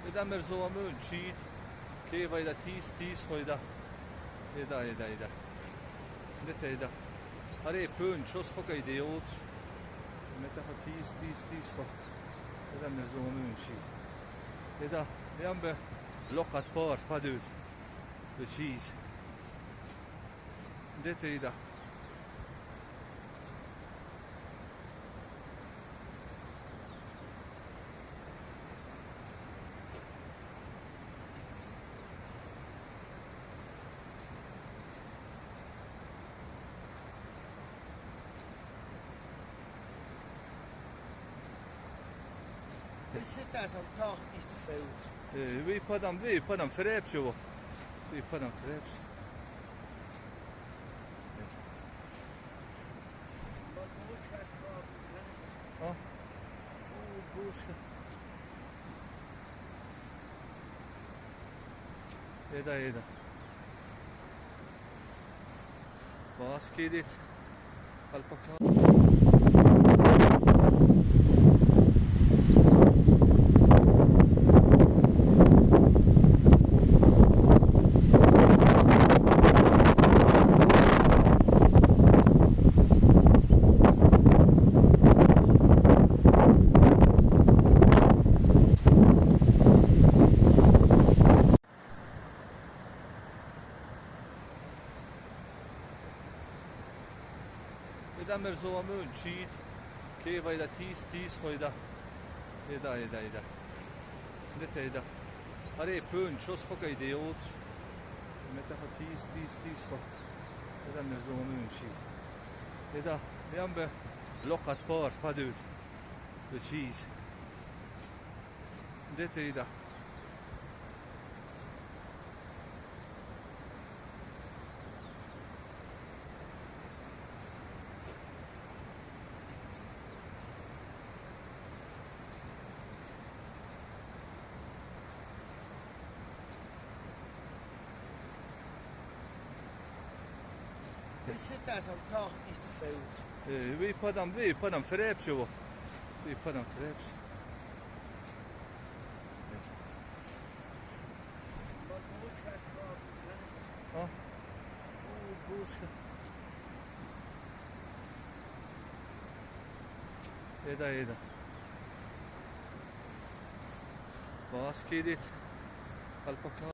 إذا مرزوة من شيد كيف إذا تيس فايدة إذا دته إذا هري بون شوس فوق إيديوت متى تيس فوق إذا مرزوة من شيد إذا ينبه لقط بار بدود بشيز دته إذا Zit daar zo'n dag is te veel. Vi padam freps ovo. Vi padam freps. Ja. Buska. Eda. Bas kedit. Kalpaka. إذا مرزوة من شيد كيف إذا تيس فايدة إذا دته إذا هري بون شوس فوق إيديوت متى تيس فوق إذا مرزوة من شيد إذا ينبه لقط بار بدود بشيز دته إذا Zit daar zo'n dag is te veel. Vi padam freps ovo. Vi padam freps. Ja. Buska. Eda. Bas kedit. Kalpaka.